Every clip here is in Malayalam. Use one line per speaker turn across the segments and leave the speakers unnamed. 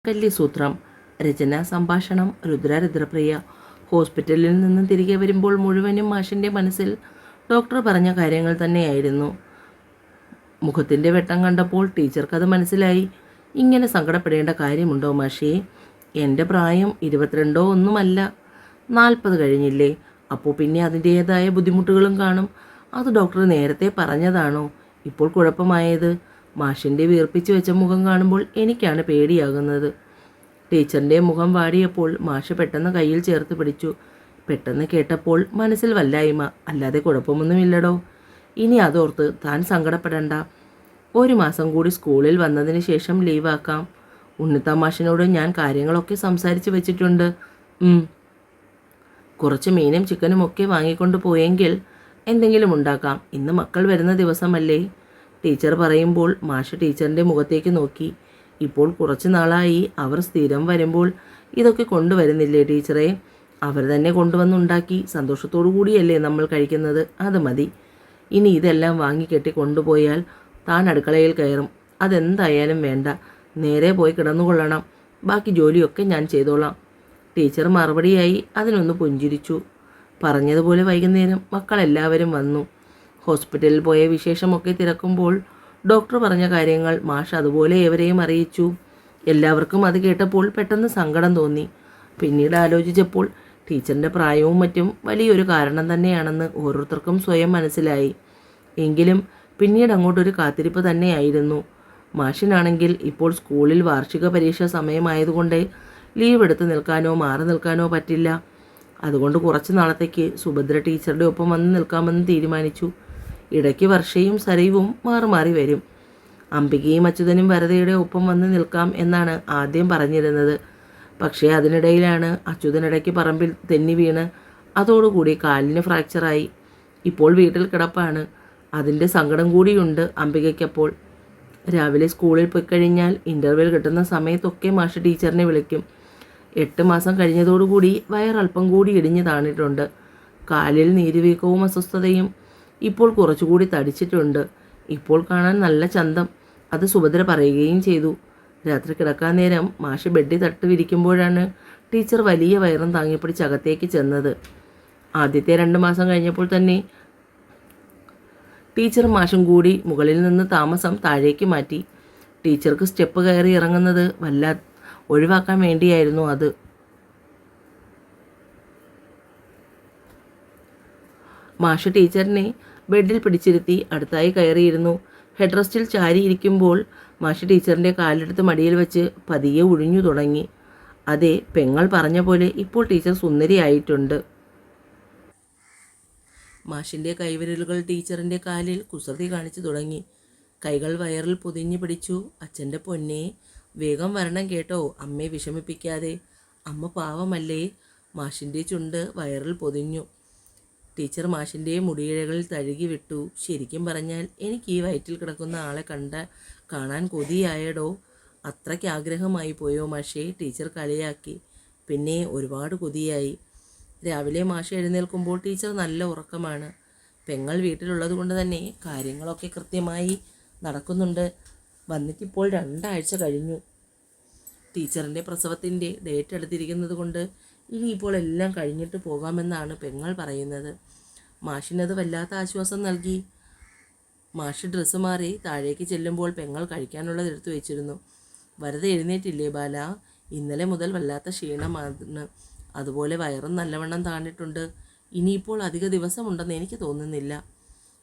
കല്ലിസൂത്രം. രചന സംഭാഷണം രുദ്രപ്രിയ. ഹോസ്പിറ്റലിൽ നിന്ന് തിരികെ വരുമ്പോൾ മുഴുവനും മാഷിൻ്റെ മനസ്സിൽ ഡോക്ടർ പറഞ്ഞ കാര്യങ്ങൾ തന്നെയായിരുന്നു. മുഖത്തിൻ്റെ വെട്ടം കണ്ടപ്പോൾ ടീച്ചർക്കത് മനസ്സിലായി. ഇങ്ങനെ സങ്കടപ്പെടേണ്ട കാര്യമുണ്ടോ മാഷേ? എൻ്റെ പ്രായം 22 ഒന്നുമല്ല, 40 കഴിഞ്ഞില്ലേ? അപ്പോൾ പിന്നെ അതിൻ്റേതായ ബുദ്ധിമുട്ടുകളും കാണും. അത് ഡോക്ടർ നേരത്തെ പറഞ്ഞതാണോ ഇപ്പോൾ കുഴപ്പമായത്? മാഷിൻ്റെ വീർപ്പിച്ച് വെച്ച മുഖം കാണുമ്പോൾ എനിക്കാണ് പേടിയാകുന്നത്. ടീച്ചറിൻ്റെ മുഖം വാടിയപ്പോൾ മാഷ് പെട്ടെന്ന് കയ്യിൽ ചേർത്ത് പിടിച്ചു. പെട്ടെന്ന് കേട്ടപ്പോൾ മനസ്സിൽ വല്ലായ്മ, അല്ലാതെ കുഴപ്പമൊന്നുമില്ലടോ. ഇനി അതോർത്ത് താൻ സങ്കടപ്പെടണ്ട. 1 മാസം കൂടി സ്കൂളിൽ വന്നതിന് ശേഷം ലീവാക്കാം. ഉണ്ണിത്താമാഷിനോട് ഞാൻ കാര്യങ്ങളൊക്കെ സംസാരിച്ച് വെച്ചിട്ടുണ്ട്. കുറച്ച് മീനും ചിക്കനും ഒക്കെ വാങ്ങിക്കൊണ്ട് പോയെങ്കിൽ എന്തെങ്കിലും ഉണ്ടാക്കാം. ഇന്ന് മക്കൾ വരുന്ന ദിവസമല്ലേ? ടീച്ചർ പറയുമ്പോൾ മാഷ് ടീച്ചറിൻ്റെ മുഖത്തേക്ക് നോക്കി. ഇപ്പോൾ കുറച്ച് നാളായി അവർ സ്ഥിരം വരുമ്പോൾ ഇതൊക്കെ കൊണ്ടുവരുന്നില്ലേ ടീച്ചറെ? അവർ തന്നെ കൊണ്ടുവന്നുണ്ടാക്കി സന്തോഷത്തോടു കൂടിയല്ലേ നമ്മൾ കഴിക്കുന്നത്. അത് മതി. ഇനി ഇതെല്ലാം വാങ്ങിക്കെട്ടി കൊണ്ടുപോയാൽ താൻ അടുക്കളയിൽ കയറും. അതെന്തായാലും വേണ്ട. നേരെ പോയി കിടന്നുകൊള്ളണം. ബാക്കി ജോലിയൊക്കെ ഞാൻ ചെയ്തോളാം. ടീച്ചർ മറുപടിയായി അതിനൊന്ന് പുഞ്ചിരിച്ചു. പറഞ്ഞതുപോലെ വൈകുന്നേരം മക്കളെല്ലാവരും വന്നു. ഹോസ്പിറ്റലിൽ പോയ വിശേഷമൊക്കെ തിരക്കുമ്പോൾ ഡോക്ടർ പറഞ്ഞ കാര്യങ്ങൾ മാഷ് അതുപോലെ ഏവരെയും അറിയിച്ചു. എല്ലാവർക്കും അത് കേട്ടപ്പോൾ പെട്ടെന്ന് സങ്കടം തോന്നി. പിന്നീട് ആലോചിച്ചപ്പോൾ ടീച്ചറിൻ്റെ പ്രായവും മറ്റും വലിയൊരു കാരണം തന്നെയാണെന്ന് ഓരോരുത്തർക്കും സ്വയം മനസ്സിലായി. എങ്കിലും പിന്നീട് അങ്ങോട്ടൊരു കാത്തിരിപ്പ് തന്നെയായിരുന്നു. മാഷിനാണെങ്കിൽ ഇപ്പോൾ സ്കൂളിൽ വാർഷിക പരീക്ഷ സമയമായതുകൊണ്ട് ലീവ് എടുത്ത് നിൽക്കാനോ മാറി നിൽക്കാനോ പറ്റില്ല. അതുകൊണ്ട് കുറച്ച് നാളത്തേക്ക് സുഭദ്ര ടീച്ചറുടെ ഒപ്പം വന്ന് നിൽക്കാമെന്ന് തീരുമാനിച്ചു. ഇടയ്ക്ക് വർഷയും സരയുവും മാറി മാറി വരും. അംബികയും അച്യുതനും വരദയുടെ ഒപ്പം വന്ന് നിൽക്കാം എന്നാണ് ആദ്യം പറഞ്ഞിരുന്നത്. പക്ഷേ അതിനിടയിലാണ് അച്യുതനിടയ്ക്ക് പറമ്പിൽ തെന്നി വീണ് അതോടുകൂടി കാലിന് ഫ്രാക്ചറായി. ഇപ്പോൾ വീട്ടിൽ കിടപ്പാണ്. അതിൻ്റെ സങ്കടം കൂടിയുണ്ട് അംബികയ്ക്കപ്പോൾ. രാവിലെ സ്കൂളിൽ പോയി കഴിഞ്ഞാൽ ഇൻ്റർവെൽ കിട്ടുന്ന സമയത്തൊക്കെ മാഷ് ടീച്ചറിനെ വിളിക്കും. 8 മാസം കഴിഞ്ഞതോടുകൂടി വയറൽപ്പം കൂടി ഇടിഞ്ഞു താണിട്ടുണ്ട്. കാലിൽ നീരുവീക്കവും അസ്വസ്ഥതയും. ഇപ്പോൾ കുറച്ചുകൂടി തടിച്ചിട്ടുണ്ട്. ഇപ്പോൾ കാണാൻ നല്ല ചന്തം. അത് സുഭദ്ര പറയുകയും ചെയ്തു. രാത്രി കിടക്കാൻ നേരം മാഷ് ബെഡിൽ തട്ട് വിരിക്കുമ്പോഴാണ് ടീച്ചർ വലിയ വയറും താങ്ങിപ്പിടിച്ച് അകത്തേക്ക് ചെന്നത്. ആദ്യത്തെ 2 മാസം കഴിഞ്ഞപ്പോൾ തന്നെ ടീച്ചർ മാഷും കൂടി മുകളിൽ നിന്ന് താമസം താഴേക്ക് മാറ്റി. ടീച്ചർക്ക് സ്റ്റെപ്പ് കയറി ഇറങ്ങുന്നത് ഒഴിവാക്കാൻ വേണ്ടിയായിരുന്നു അത്. മാഷ് ടീച്ചറിനെ ബെഡിൽ പിടിച്ചിരുത്തി അടുത്തായി കയറിയിരുന്നു. ഹെഡ് റെസ്റ്റിൽ ചാരിയിരിക്കുമ്പോൾ മാഷ് ടീച്ചറിൻ്റെ കാലെടുത്ത് മടിയിൽ വെച്ച് പതിയെ ഒഴിഞ്ഞു തുടങ്ങി. അതെ, പെങ്ങൾ പറഞ്ഞ പോലെ ഇപ്പോൾ ടീച്ചർ സുന്ദരിയായിട്ടുണ്ട്. മാഷിൻ്റെ കൈവിരലുകൾ ടീച്ചറിൻ്റെ കാലിൽ കുസൃതി കാണിച്ചു തുടങ്ങി. കൈകൾ വയറിൽ പൊതിഞ്ഞു പിടിച്ചു. അച്ഛൻ്റെ പൊന്നെ, വേഗം വരണം കേട്ടോ, അമ്മയെ വിഷമിപ്പിക്കാതെ. അമ്മ പാവമല്ലേ? മാഷിൻ്റെ ചുണ്ട് വയറിൽ പൊതിഞ്ഞു. ടീച്ചർ മാഷിൻ്റെ മുടിയിഴകളിൽ തഴുകി വിട്ടു. ശരിക്കും പറഞ്ഞാൽ എനിക്ക് ഈ വയറ്റിൽ കിടക്കുന്ന ആളെ കാണാൻ കൊതിയായടോ. അത്രയ്ക്ക് ആഗ്രഹമായി പോയോ മാഷേ? ടീച്ചർ കളിയാക്കി. പിന്നെ ഒരുപാട് കൊതിയായി. രാവിലെ മാഷ് എഴുന്നേൽക്കുമ്പോൾ ടീച്ചർ നല്ല ഉറക്കമാണ്. പെങ്ങൾ വീട്ടിലുള്ളത് കൊണ്ട് തന്നെ കാര്യങ്ങളൊക്കെ കൃത്യമായി നടക്കുന്നുണ്ട്. വന്നിട്ടിപ്പോൾ 2 ആഴ്ച കഴിഞ്ഞു. ടീച്ചറിൻ്റെ പ്രസവത്തിൻ്റെ ഡേറ്റ് എടുത്തിരിക്കുന്നത് കൊണ്ട് ഇനിയിപ്പോൾ എല്ലാം കഴിഞ്ഞിട്ട് പോകാമെന്നാണ് പെങ്ങൾ പറയുന്നത്. മാഷിനത് വല്ലാത്ത ആശ്വാസം നൽകി. മാഷ് ഡ്രസ്സ് മാറി താഴേക്ക് ചെല്ലുമ്പോൾ പെങ്ങൾ കഴിക്കാനുള്ളത് എടുത്തു വെച്ചിരുന്നു. വരദ എഴുന്നേറ്റില്ലേ ബാല? ഇന്നലെ മുതൽ വല്ലാത്ത ക്ഷീണമാണ്. അതുപോലെ വയറും നല്ലവണ്ണം താണിട്ടുണ്ട്. ഇനിയിപ്പോൾ അധിക ദിവസമുണ്ടെന്ന് എനിക്ക് തോന്നുന്നില്ല.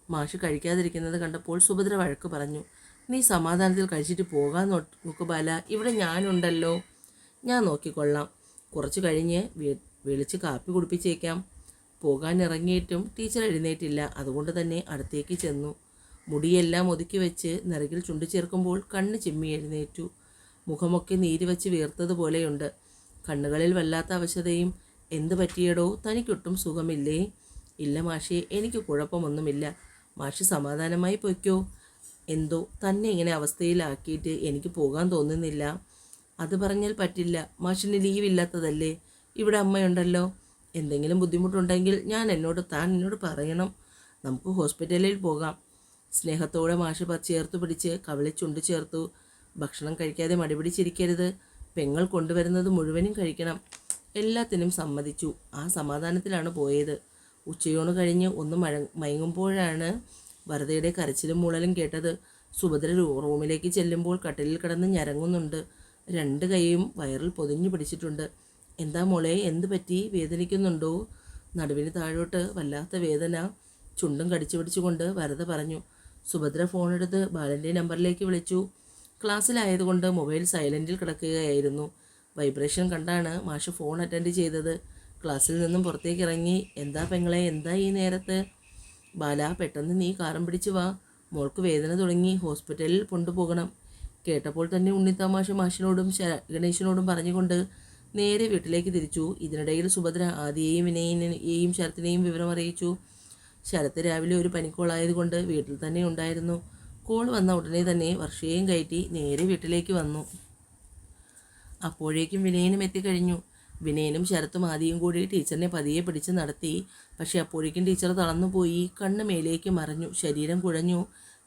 മാഷ് കഴിക്കാതിരിക്കുന്നത് കണ്ടപ്പോൾ സുഭദ്ര വഴക്ക് പറഞ്ഞു. നീ സമാധാനത്തിൽ കഴിച്ചിട്ട് പോകാൻ നോക്ക് ബാല, ഇവിടെ ഞാനുണ്ടല്ലോ. ഞാൻ നോക്കിക്കൊള്ളാം. കുറച്ച് കഴിഞ്ഞ് വിളിച്ച് കാപ്പി കുടിപ്പിച്ചേക്കാം. പോകാൻ ഇറങ്ങിയിട്ടും ടീച്ചർ എഴുന്നേറ്റില്ല. അതുകൊണ്ട് തന്നെ അടുത്തേക്ക് ചെന്നു. മുടിയെല്ലാം ഒതുക്കി വെച്ച് നിറകിൽ ചുണ്ടു ചേർക്കുമ്പോൾ കണ്ണ് ചിമ്മി എഴുന്നേറ്റു. മുഖമൊക്കെ നീര് വെച്ച് വീർത്തതുപോലെയുണ്ട്. കണ്ണുകളിൽ വല്ലാത്ത അവശതയും. എന്ത് പറ്റിയടോ? തനിക്കൊട്ടും സുഖമില്ലേ? ഇല്ല മാഷേ, എനിക്ക് കുഴപ്പമൊന്നുമില്ല. മാഷ് സമാധാനമായി പൊയ്ക്കോ. എന്തോ തന്നെ ഇങ്ങനെ അവസ്ഥയിലാക്കിയിട്ട് എനിക്ക് പോകാൻ തോന്നുന്നില്ല. അത് പറഞ്ഞാൽ പറ്റില്ല. മാഷിന് ലീവില്ലാത്തതല്ലേ? ഇവിടെ അമ്മയുണ്ടല്ലോ. എന്തെങ്കിലും ബുദ്ധിമുട്ടുണ്ടെങ്കിൽ താൻ എന്നോട് പറയണം. നമുക്ക് ഹോസ്പിറ്റലിൽ പോകാം. സ്നേഹത്തോടെ മാഷ് ചേർത്തു പിടിച്ച് കവിളിൽ ചുണ്ടു ചേർത്തു. ഭക്ഷണം കഴിക്കാതെ മടിപിടിച്ചിരിക്കരുത്. പെങ്ങൾ കൊണ്ടുവരുന്നത് മുഴുവനും കഴിക്കണം. എല്ലാത്തിനും സമ്മതിച്ചു. ആ സമാധാനത്തിലാണ് പോയത്. ഉച്ചയൂണ് കഴിഞ്ഞ് ഒന്ന് മയങ്ങുമ്പോഴാണ് വരദയുടെ കരച്ചിലും മൂളലും കേട്ടത്. സുഭദ്ര റൂമിലേക്ക് ചെല്ലുമ്പോൾ കട്ടിലിൽ കിടന്ന് ഞരങ്ങുന്നുണ്ട്. രണ്ട് കൈയും വയറിൽ പൊതിഞ്ഞു പിടിച്ചിട്ടുണ്ട്. എന്താ മോളെ, എന്ത് പറ്റി? വേദനിക്കുന്നുണ്ടോ? നടുവിന് താഴോട്ട് വല്ലാത്ത വേദന. ചുണ്ടും കടിച്ചു പിടിച്ചുകൊണ്ട് വരദ പറഞ്ഞു. സുഭദ്ര ഫോണെടുത്ത് ബാലൻ്റെ നമ്പറിലേക്ക് വിളിച്ചു. ക്ലാസ്സിലായതുകൊണ്ട് മൊബൈൽ സൈലൻറ്റിൽ കിടക്കുകയായിരുന്നു. വൈബ്രേഷൻ കണ്ടാണ് മാഷ് ഫോൺ അറ്റൻഡ് ചെയ്തത്. ക്ലാസ്സിൽ നിന്നും പുറത്തേക്ക് ഇറങ്ങി. എന്താ പെങ്ങളെ, എന്താ ഈ നേരത്ത്? ബാല, പെട്ടെന്ന് നീ കാറും പിടിച്ചു വാ, മോൾക്ക് വേദന തുടങ്ങി, ഹോസ്പിറ്റലിൽ കൊണ്ടുപോകണം. കേട്ടപ്പോൾ തന്നെ ഉണ്ണിത്താമാഷ് മാഷിനോടും ഗണേശനോടും പറഞ്ഞുകൊണ്ട് നേരെ വീട്ടിലേക്ക് തിരിച്ചു. ഇതിനിടയിൽ സുഭദ്ര ആദിയെയും വിനയനെയും ശരത്തിനെയും വിവരം അറിയിച്ചു. ശരത്ത് രാവിലെ ഒരു പനിക്കോളായതുകൊണ്ട് വീട്ടിൽ തന്നെ ഉണ്ടായിരുന്നു. കോൾ വന്ന ഉടനെ തന്നെ വർഷയെയും കയറ്റി നേരെ വീട്ടിലേക്ക് വന്നു. അപ്പോഴേക്കും വിനയനും എത്തിക്കഴിഞ്ഞു. വിനയനും ശരത്തും ആദിയും കൂടി ടീച്ചറിനെ പതിയെ പിടിച്ച് നടത്തി. പക്ഷെ അപ്പോഴേക്കും ടീച്ചർ തളർന്നുപോയി. കണ്ണ് മേലേക്ക് മറഞ്ഞു, ശരീരം കുഴഞ്ഞു.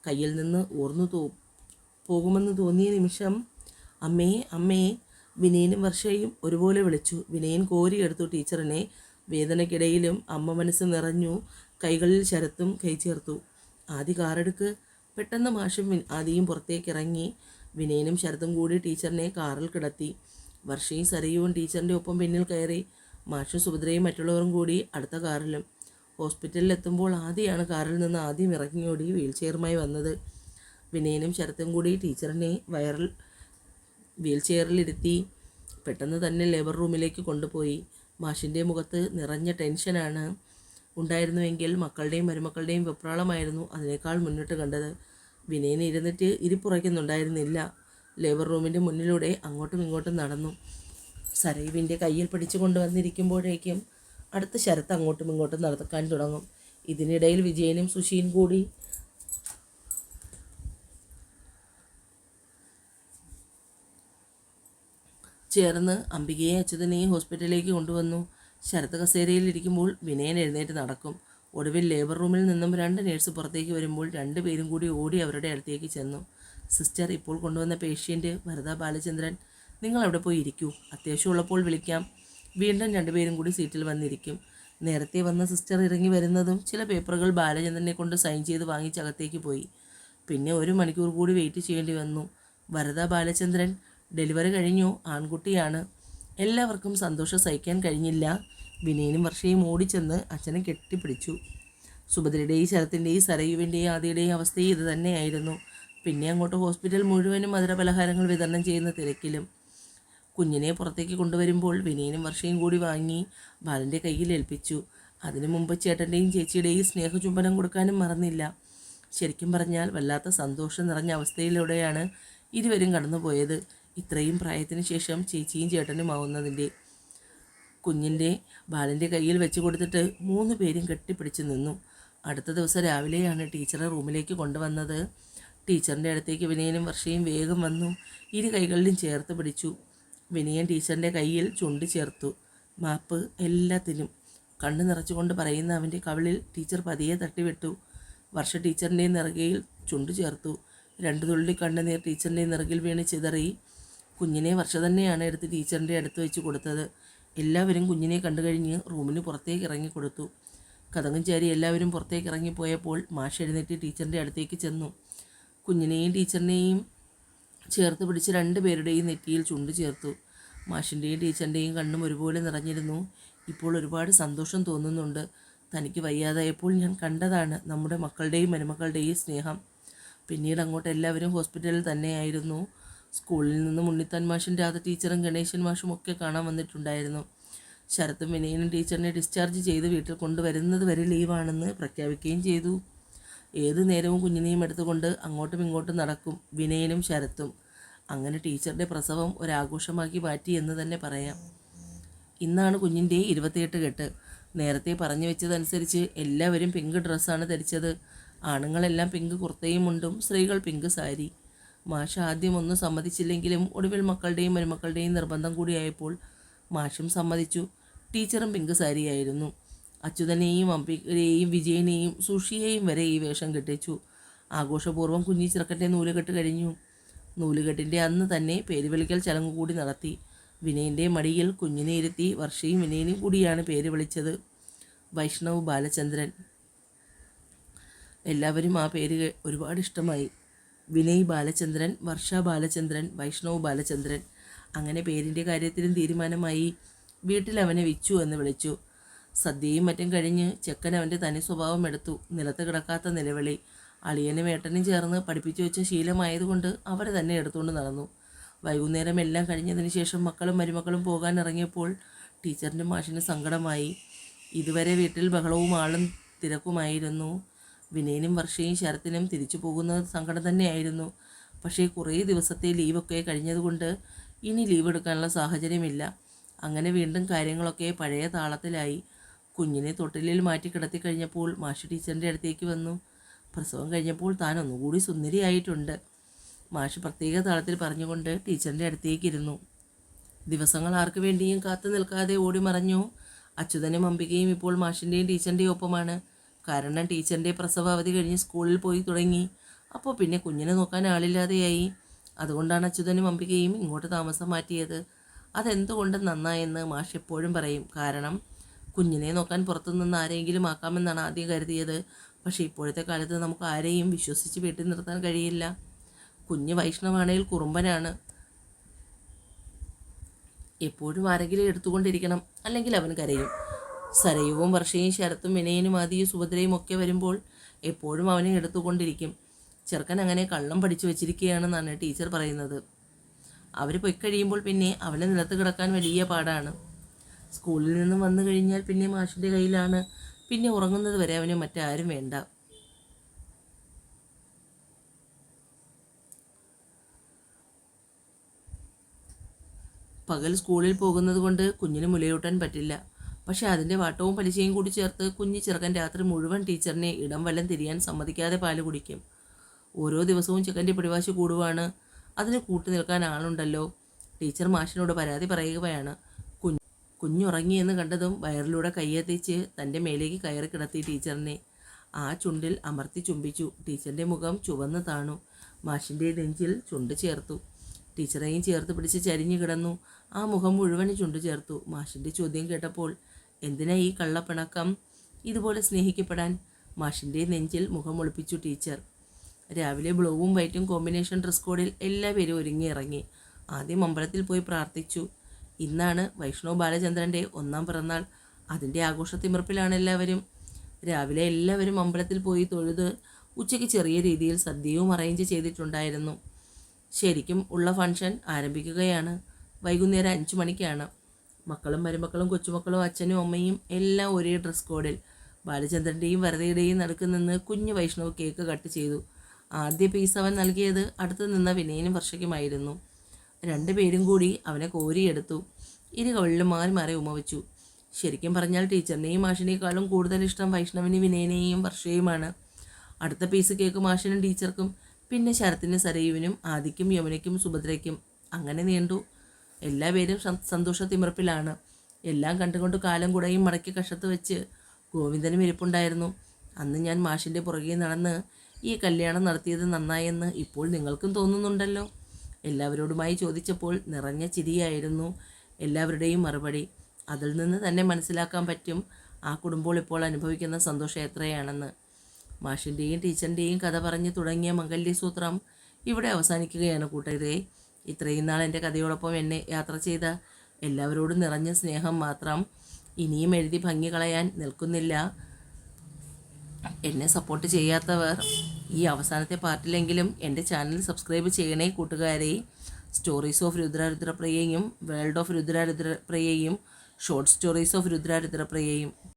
കയ്യിൽ നിന്ന് ഊർന്നു പോകുമെന്ന് തോന്നിയ നിമിഷം അമ്മേ അമ്മേ വിനയനും വർഷയും ഒരുപോലെ വിളിച്ചു. വിനയൻ കോരിയെടുത്തു ടീച്ചറിനെ. വേദനയ്ക്കിടയിലും അമ്മ മനസ്സ് നിറഞ്ഞു. കൈകളിൽ ശരത്തും കൈ ചേർത്തു. ആദി കാറെടുക്ക്. പെട്ടെന്ന് മാഷും ആദിയും പുറത്തേക്ക് ഇറങ്ങി. വിനയനും ശരത്തും കൂടി ടീച്ചറിനെ കാറിൽ കിടത്തി. വർഷയും സരയുവും ടീച്ചറിൻ്റെ ഒപ്പം പിന്നിൽ കയറി. മാഷും സുഭദ്രയും മറ്റുള്ളവരും കൂടി അടുത്ത കാറിലും. ഹോസ്പിറ്റലിൽ എത്തുമ്പോൾ ആദിയാണ് കാറിൽ നിന്ന് ആദ്യം ഇറങ്ങിയോടി വീൽ ചെയറുമായി വന്നത്. വിനയനും ശരത്തും കൂടി ടീച്ചറിനെ വീൽ ചെയറിലിരുത്തി. പെട്ടെന്ന് തന്നെ ലേബർ റൂമിലേക്ക് കൊണ്ടുപോയി. മാഷിൻ്റെ മുഖത്ത് നിറഞ്ഞ ടെൻഷനാണ് ഉണ്ടായിരുന്നുവെങ്കിൽ മക്കളുടെയും മരുമക്കളുടെയും വെപ്രാളമായിരുന്നു അതിനേക്കാൾ മുന്നിട്ട് കണ്ടത്. വിനയൻ ഇരുന്നിട്ട് ഇരിപ്പുറയ്ക്കുന്നുണ്ടായിരുന്നില്ല. ലേബർ റൂമിൻ്റെ മുന്നിലൂടെ അങ്ങോട്ടും ഇങ്ങോട്ടും നടന്നു. സരയുവിൻ്റെ കയ്യിൽ പിടിച്ചു കൊണ്ടുവന്നിരിക്കുമ്പോഴേക്കും അടുത്ത ശരത്ത് അങ്ങോട്ടും ഇങ്ങോട്ടും നടക്കാൻ തുടങ്ങും. ഇതിനിടയിൽ വിജയനും സുശീയും കൂടി ചേർന്ന് അംബികയെ അച്യുതനെയും ഹോസ്പിറ്റലിലേക്ക് കൊണ്ടുവന്നു. ശരത്ത് കസേരയിൽ ഇരിക്കുമ്പോൾ വിനയൻ എഴുന്നേറ്റ് നടക്കും. ഒടുവിൽ ലേബർ റൂമിൽ നിന്നും 2 നേഴ്സ് പുറത്തേക്ക് വരുമ്പോൾ 2 പേരും കൂടി ഓടി അവരുടെ അടുത്തേക്ക് ചെന്നു. സിസ്റ്റർ, ഇപ്പോൾ കൊണ്ടുവന്ന പേഷ്യൻ്റ് വരദ ബാലചന്ദ്രൻ. നിങ്ങൾ അവിടെ പോയി ഇരിക്കൂ, അത്യാവശ്യമുള്ളപ്പോൾ വിളിക്കാം. വീണ്ടും 2 പേരും കൂടി സീറ്റിൽ വന്നിരിക്കും. നേരത്തെ വന്ന സിസ്റ്റർ ഇറങ്ങി വരുന്നതും ചില പേപ്പറുകൾ ബാലചന്ദ്രനെ കൊണ്ട് സൈൻ ചെയ്ത് വാങ്ങിച്ചകത്തേക്ക് പോയി. പിന്നെ 1 മണിക്കൂർ കൂടി വെയിറ്റ് ചെയ്യേണ്ടി വന്നു. വരദ ബാലചന്ദ്രൻ. ഡെലിവറി കഴിഞ്ഞു, ആൺകുട്ടിയാണ്. എല്ലാവർക്കും സന്തോഷം സഹിക്കാൻ കഴിഞ്ഞില്ല. വിനയനും വർഷയും ഓടിച്ചെന്ന് അച്ഛനെ കെട്ടിപ്പിടിച്ചു. സുഭദ്രയുടെയും ശരത്തിൻ്റെയും സരയുവിൻ്റെയും ആദിയുടെയും അവസ്ഥയും ഇത് തന്നെയായിരുന്നു. പിന്നെ അങ്ങോട്ട് ഹോസ്പിറ്റൽ മുഴുവനും മധുരപലഹാരങ്ങൾ വിതരണം ചെയ്യുന്ന തിരക്കിലും. കുഞ്ഞിനെ പുറത്തേക്ക് കൊണ്ടുവരുമ്പോൾ വിനയനും വർഷയും കൂടി വാങ്ങി ബാലൻ്റെ കയ്യിൽ ഏൽപ്പിച്ചു. അതിനു മുമ്പ് ചേട്ടൻ്റെയും ചേച്ചിയുടെയും സ്നേഹചുംബനം കൊടുക്കാനും മറന്നില്ല. ശരിക്കും പറഞ്ഞാൽ വല്ലാത്ത സന്തോഷം നിറഞ്ഞ അവസ്ഥയിലൂടെയാണ് ഇരുവരും കടന്നുപോയത്. ഇത്രയും പ്രായത്തിന് ശേഷം ചേച്ചിയും ചേട്ടനും ആവുന്നതിൻ്റെ. കുഞ്ഞിൻ്റെ ബാലൻ്റെ കയ്യിൽ വെച്ച് കൊടുത്തിട്ട് 3 പേരും കെട്ടിപ്പിടിച്ച് നിന്നു. അടുത്ത ദിവസം രാവിലെയാണ് ടീച്ചറെ റൂമിലേക്ക് കൊണ്ടുവന്നത്. ടീച്ചറിൻ്റെ അടുത്തേക്ക് വിനയനും വർഷയും വേഗം വന്നു. 2 കൈകളിലും ചേർത്ത് പിടിച്ചു. വിനയൻ ടീച്ചറിൻ്റെ കയ്യിൽ ചുണ്ട് ചേർത്തു. മാപ്പ് എല്ലാത്തിനും. കണ്ണ് നിറച്ചുകൊണ്ട് പറയുന്ന അവൻ്റെ കവിളിൽ ടീച്ചർ പതിയെ തട്ടിവിട്ടു. വർഷ ടീച്ചറിൻ്റെ നെറുകയിൽ ചുണ്ട് ചേർത്തു. 2 തുള്ളി കണ്ണുനീർ ടീച്ചറിൻ്റെ നെറുകിൽ വീണ് ചിതറി. കുഞ്ഞിനെ വർഷ തന്നെയാണ് എടുത്ത് ടീച്ചറിൻ്റെ അടുത്ത് വെച്ച് കൊടുത്തത്. എല്ലാവരും കുഞ്ഞിനെ കണ്ടു കഴിഞ്ഞ് റൂമിന് പുറത്തേക്ക് ഇറങ്ങിക്കൊടുത്തു. കതകും ചാരി എല്ലാവരും പുറത്തേക്ക് ഇറങ്ങിപ്പോയപ്പോൾ മാഷ് എഴുന്നേറ്റ് ടീച്ചറിൻ്റെ അടുത്തേക്ക് ചെന്നു. കുഞ്ഞിനെയും ടീച്ചറിനെയും ചേർത്ത് പിടിച്ച് 2 പേരുടെയും നെറ്റിയിൽ ചുണ്ട് ചേർത്തു. മാഷിൻ്റെയും ടീച്ചറിൻ്റെയും കണ്ണും ഒരുപോലെ നിറഞ്ഞിരുന്നു. ഇപ്പോൾ ഒരുപാട് സന്തോഷം തോന്നുന്നുണ്ട്. തനിക്ക് വയ്യാതായപ്പോൾ ഞാൻ കണ്ടതാണ് നമ്മുടെ മക്കളുടെയും മരുമക്കളുടെയും സ്നേഹം. പിന്നീട് അങ്ങോട്ട് എല്ലാവരും ഹോസ്പിറ്റലിൽ തന്നെയായിരുന്നു. സ്കൂളിൽ നിന്നും ഉണ്ണിത്താൻ മാഷും രാധ ടീച്ചറും ഗണേശൻ മാഷും ഒക്കെ കാണാൻ വന്നിട്ടുണ്ടായിരുന്നു. ശരത്തും വിനയനും ടീച്ചറിനെ ഡിസ്ചാർജ് ചെയ്ത് വീട്ടിൽ കൊണ്ടുവരുന്നത് വരെ ലീവാണെന്ന് പ്രഖ്യാപിക്കുകയും ചെയ്തു. ഏതു നേരവും കുഞ്ഞിനെയും എടുത്തുകൊണ്ട് അങ്ങോട്ടും ഇങ്ങോട്ടും നടക്കും വിനയനും ശരത്തും. അങ്ങനെ ടീച്ചറുടെ പ്രസവം ഒരാഘോഷമാക്കി മാറ്റി എന്ന് തന്നെ പറയാം. ഇന്നാണ് കുഞ്ഞിൻ്റെ 28 കെട്ട്. നേരത്തെ പറഞ്ഞു വെച്ചതനുസരിച്ച് എല്ലാവരും പിങ്ക് ഡ്രസ്സാണ് ധരിച്ചത്. ആണുങ്ങളെല്ലാം പിങ്ക് കുർത്തയും മുണ്ടും, സ്ത്രീകൾ പിങ്ക് സാരി. മാഷ് ആദ്യം ഒന്നും സമ്മതിച്ചില്ലെങ്കിലും ഒടുവിൽ മക്കളുടെയും മരുമക്കളുടെയും നിർബന്ധം കൂടിയായപ്പോൾ മാഷും സമ്മതിച്ചു. ടീച്ചറും പിങ്ക് സാരിയായിരുന്നു. അച്യുതനെയും അംബികയെയും വിജയനെയും സുഷിയെയും വരെ ഈ വേഷം കെട്ടിച്ചു. ആഘോഷപൂർവ്വം കുഞ്ഞി ചെറുക്കൻ്റെ നൂലുകെട്ട് കഴിഞ്ഞു. നൂലുകെട്ടിൻ്റെ അന്ന് തന്നെ പേര് വിളിക്കൽ ചടങ്ങ് കൂടി നടത്തി. വിനയൻ്റെ മടിയിൽ കുഞ്ഞിനെ ഇരുത്തി വർഷയും വിനയനും കൂടിയാണ് പേര് വിളിച്ചത്. വൈഷ്ണവ് ബാലചന്ദ്രൻ. എല്ലാവരും ആ പേര് ഒരുപാട് ഇഷ്ടമായി. വിനയ് ബാലചന്ദ്രൻ, വർഷ ബാലചന്ദ്രൻ, വൈഷ്ണവ് ബാലചന്ദ്രൻ. അങ്ങനെ പേരിൻ്റെ കാര്യത്തിലും തീരുമാനമായി. വീട്ടിൽ അവനെ വിച്ചു എന്ന് വിളിച്ചു. സദ്യയും മറ്റും കഴിഞ്ഞ് ചെക്കൻ അവൻ്റെ തനി സ്വഭാവം എടുത്തു. നിലത്ത് കിടക്കാത്ത നിലവിളി. അളിയനും ഏട്ടനും ചേർന്ന് പഠിപ്പിച്ചു വെച്ച ശീലമായതുകൊണ്ട് അവർ തന്നെ എടുത്തുകൊണ്ട് നടന്നു. വൈകുന്നേരം എല്ലാം കഴിഞ്ഞതിന് ശേഷം മക്കളും മരുമക്കളും പോകാൻ ഇറങ്ങിയപ്പോൾ ടീച്ചറിൻ്റെ മാഷിന് സങ്കടമായി. ഇതുവരെ വീട്ടിൽ ബഹളവും ആളും തിരക്കുമായിരുന്നു. വിനയനും വർഷയും ശരത്തിനും തിരിച്ചു പോകുന്നത് സങ്കടം തന്നെയായിരുന്നു. പക്ഷേ കുറേ ദിവസത്തെ ലീവൊക്കെ കഴിഞ്ഞതുകൊണ്ട് ഇനി ലീവ് എടുക്കാനുള്ള സാഹചര്യമില്ല. അങ്ങനെ വീണ്ടും കാര്യങ്ങളൊക്കെ പഴയ താളത്തിലായി. കുഞ്ഞിനെ തൊട്ടിലിൽ മാറ്റി കിടത്തി കഴിഞ്ഞപ്പോൾ മാഷ് ടീച്ചറിൻ്റെ അടുത്തേക്ക് വന്നു. പ്രസവം കഴിഞ്ഞപ്പോൾ താൻ ഒന്നുകൂടി സുന്ദരിയായിട്ടുണ്ട്. മാഷ് പ്രത്യേക താളത്തിൽ പറഞ്ഞുകൊണ്ട് ടീച്ചറിൻ്റെ അടുത്തേക്ക് ഇരുന്നു. ദിവസങ്ങൾ ആർക്കു വേണ്ടിയും കാത്തു നിൽക്കാതെ ഓടി മറഞ്ഞു. അച്യുതനും അംബികയും ഇപ്പോൾ മാഷിൻ്റെയും ടീച്ചറിൻ്റെയും ഒപ്പമാണ്. കാരണം ടീച്ചറിൻ്റെ പ്രസവ അവധി കഴിഞ്ഞ് സ്കൂളിൽ പോയി തുടങ്ങി. അപ്പോൾ പിന്നെ കുഞ്ഞിനെ നോക്കാൻ ആളില്ലാതെയായി. അതുകൊണ്ടാണ് അച്യുതനും അംബികയും ഇങ്ങോട്ട് താമസം മാറ്റിയത്. അതെന്തുകൊണ്ട് നന്നായെന്ന് മാഷ് എപ്പോഴും പറയും. കാരണം കുഞ്ഞിനെ നോക്കാൻ പുറത്തുനിന്ന് ആരെങ്കിലും ആക്കാമെന്നാണ് ആദ്യം കരുതിയത്. പക്ഷേ ഇപ്പോഴത്തെ കാലത്ത് നമുക്ക് ആരെയും വിശ്വസിച്ച് വീട്ടിൽ നിർത്താൻ കഴിയില്ല. കുഞ്ഞ് വൈഷ്ണവാണെങ്കിൽ കുറുമ്പനാണ്. എപ്പോഴും ആരെങ്കിലും എടുത്തുകൊണ്ടിരിക്കണം, അല്ലെങ്കിൽ അവൻ കരയും. സരയുവും വർഷയും ശരത്തും വിനയനും ആദിയും സുഭദ്രയും ഒക്കെ വരുമ്പോൾ എപ്പോഴും അവനെ എടുത്തുകൊണ്ടിരിക്കും. ചെറുക്കൻ അങ്ങനെ കള്ളം പഠിച്ചു വെച്ചിരിക്കുകയാണെന്നാണ് ടീച്ചർ പറയുന്നത്. അവർ പൊയ്ക്കഴിയുമ്പോൾ പിന്നെ അവനെ നിലത്ത് കിടക്കാൻ വലിയ പാടാണ്. സ്കൂളിൽ നിന്നും വന്നു കഴിഞ്ഞാൽ പിന്നെ മാഷിൻ്റെ കയ്യിലാണ്. പിന്നെ ഉറങ്ങുന്നത് വരെ അവന് മറ്റാരും വേണ്ട. പകൽ സ്കൂളിൽ പോകുന്നത് കൊണ്ട് കുഞ്ഞിന് മുലയൂട്ടാൻ പറ്റില്ല. പക്ഷെ അതിൻ്റെ വാട്ടവും പലിശയും കൂടി ചേർത്ത് കുഞ്ഞി ചെറുക്കൻ രാത്രി മുഴുവൻ ടീച്ചറിനെ ഇടം വല്ലം തിരിയാൻ സമ്മതിക്കാതെ പാല് കുടിക്കും. ഓരോ ദിവസവും ചെക്കൻ്റെ പിടിവാശി കൂടുവാണ്. അതിന് കൂട്ടു നിൽക്കാൻ ആളുണ്ടല്ലോ. ടീച്ചർ മാഷിനോട് പരാതി പറയുകയാണ്. കുഞ്ഞുറങ്ങിയെന്ന് കണ്ടതും വയറിലൂടെ കയ്യെത്തിച്ച് തൻ്റെ മേലേക്ക് കയറി കിടത്തി ടീച്ചറിനെ. ആ ചുണ്ടിൽ അമർത്തി ചുംബിച്ചു. ടീച്ചറിൻ്റെ മുഖം ചുവന്ന് താണു. മാഷിൻ്റെ നെഞ്ചിൽ ചുണ്ട് ചേർത്തു. ടീച്ചറെയും ചേർത്ത് പിടിച്ച് ചരിഞ്ഞു കിടന്നു. ആ മുഖം മുഴുവൻ ചുണ്ട് ചേർത്തു. മാഷിൻ്റെ ചോദ്യം കേട്ടപ്പോൾ എന്തിനാ ഈ കള്ളപ്പിണക്കം? ഇതുപോലെ സ്നേഹിക്കപ്പെടാൻ? മാഷിൻ്റെ നെഞ്ചിൽ മുഖം ഒളിപ്പിച്ചു ടീച്ചർ. രാവിലെ ബ്ലൂവും വൈറ്റും കോമ്പിനേഷൻ ഡ്രസ് കോഡിൽ എല്ലാവരും ഒരുങ്ങി ഇറങ്ങി. ആദ്യം അമ്പലത്തിൽ പോയി പ്രാർത്ഥിച്ചു. ഇന്നാണ് വൈഷ്ണവ് ബാലചന്ദ്രൻ്റെ 1ാം പിറന്നാൾ. അതിൻ്റെ ആഘോഷത്തിമിർപ്പിലാണ് എല്ലാവരും. രാവിലെ എല്ലാവരും അമ്പലത്തിൽ പോയി തൊഴുത് ഉച്ചയ്ക്ക് ചെറിയ രീതിയിൽ സദ്യയും അറേഞ്ച് ചെയ്തിട്ടുണ്ടായിരുന്നു. ശരിക്കും ഉള്ള ഫംഗ്ഷൻ ആരംഭിക്കുകയാണ്. വൈകുന്നേരം 5 മണിക്കാണ്. മക്കളും മരുമക്കളും കൊച്ചുമക്കളും അച്ഛനും അമ്മയും എല്ലാം ഒരേ ഡ്രസ് കോഡിൽ. ബാലചന്ദ്രൻ്റെയും വരതയുടെയും നടുക്ക് നിന്ന് കുഞ്ഞു വൈഷ്ണവ് കേക്ക് കട്ട് ചെയ്തു. ആദ്യ പീസ് അവൻ നൽകിയത് അടുത്ത് നിന്ന വിനയനും വർഷയ്ക്കുമായിരുന്നു. 2 പേരും കൂടി അവനെ കോരിയെടുത്തു. കവിളിലും മാറി മാറി ഉമ്മ വെച്ചു. ശരിക്കും പറഞ്ഞാൽ ടീച്ചറിനെയും മാഷിനേക്കാളും കൂടുതൽ ഇഷ്ടം വൈഷ്ണവിന് വിനയനെയും വർഷയുമാണ്. അടുത്ത പീസ് കേക്ക് മാഷിനും ടീച്ചർക്കും, പിന്നെ ശരത്തിനും സരയുവിനും, ആദിക്കും യമുനയ്ക്കും സുഭദ്രയ്ക്കും. അങ്ങനെ നീണ്ടു. എല്ലാവരും സന്തോഷത്തിമിർപ്പിലാണ്. എല്ലാം കണ്ടുകൊണ്ട് കാലം കുടയും മടക്കി കഷത്ത് വെച്ച് ഗോവിന്ദനും ഇരിപ്പുണ്ടായിരുന്നു. അന്ന് ഞാൻ മാഷിൻ്റെ പുറകെ നടന്ന് ഈ കല്യാണം നടത്തിയത് നന്നായെന്ന് ഇപ്പോൾ നിങ്ങൾക്കും തോന്നുന്നുണ്ടല്ലോ. എല്ലാവരോടുമായി ചോദിച്ചപ്പോൾ നിറഞ്ഞ ചിരിയായിരുന്നു എല്ലാവരുടെയും മറുപടി. അതിൽ നിന്ന് തന്നെ മനസ്സിലാക്കാൻ പറ്റും ആ കുടുംബം ഇപ്പോൾ അനുഭവിക്കുന്ന സന്തോഷം എത്രയാണെന്ന്. മാഷിൻ്റെയും ടീച്ചറിൻ്റെയും കഥ പറഞ്ഞു തുടങ്ങിയ മംഗല്യസൂത്രം ഇവിടെ അവസാനിക്കുകയാണ് കൂട്ടരെ. ഇത്രയും നാൾ എൻ്റെ കഥയോടൊപ്പം എന്നെ യാത്ര ചെയ്ത എല്ലാവരോടും നിറഞ്ഞ സ്നേഹം മാത്രം. ഇനിയും എഴുതി ഭംഗി കളയാൻ നിൽക്കുന്നില്ല. എന്നെ സപ്പോർട്ട് ചെയ്യാത്തവർ ഈ അവസാനത്തെ പാർട്ടിലെങ്കിലും എൻ്റെ ചാനൽ സബ്സ്ക്രൈബ് ചെയ്യണേ കൂട്ടുകാരെ. സ്റ്റോറീസ് ഓഫ് രുദ്രാരുദ്രപ്രിയയും വേൾഡ് ഓഫ് രുദ്രാരുദ്രപ്രിയയും ഷോർട്ട് സ്റ്റോറീസ് ഓഫ് രുദ്രാരുദ്രപ്രിയയും